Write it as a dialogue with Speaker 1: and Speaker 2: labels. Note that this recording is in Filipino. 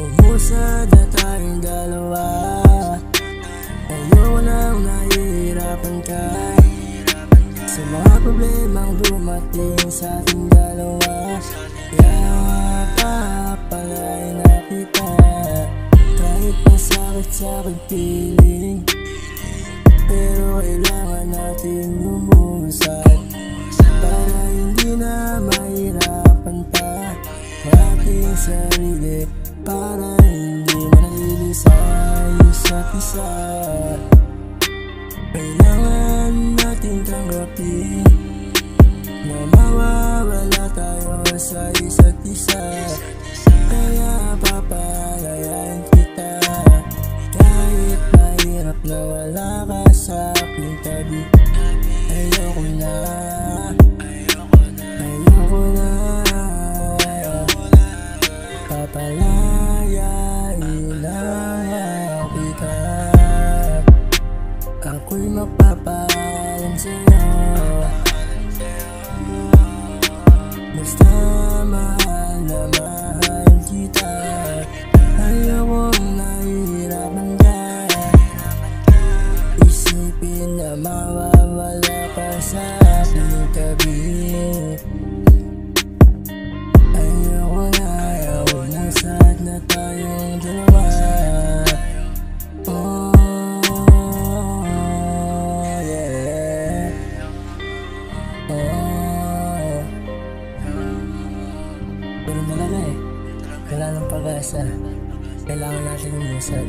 Speaker 1: Umusad na tayong dalawa. Ayoko nang nahihirapan ka sa mga problemang dumating sa ating dalawa. Kaya papalain na kita kahit masakit sa pagpiling, pero kailangan natin lumusad para hindi na mahirapan pa ating sarili, para hindi manatili sa isa't isa. Kailangan natin tanggapin na mawawala tayo sa isa't isa. Kaya papalayain kita kahit mahirap na wala ka sa aking tabi. Ayoko na, ayoko na. Papalayain na kita. Ako'y magpapaalam sa'yo, basta mahal na mahal kita. Ayokong nahihirapan ka isipin na mawawala ka sa aking tabi. Ayoko na sad na tayong dalawa. Pero talaga wala nang pag-asa. Kailangan natin umusad.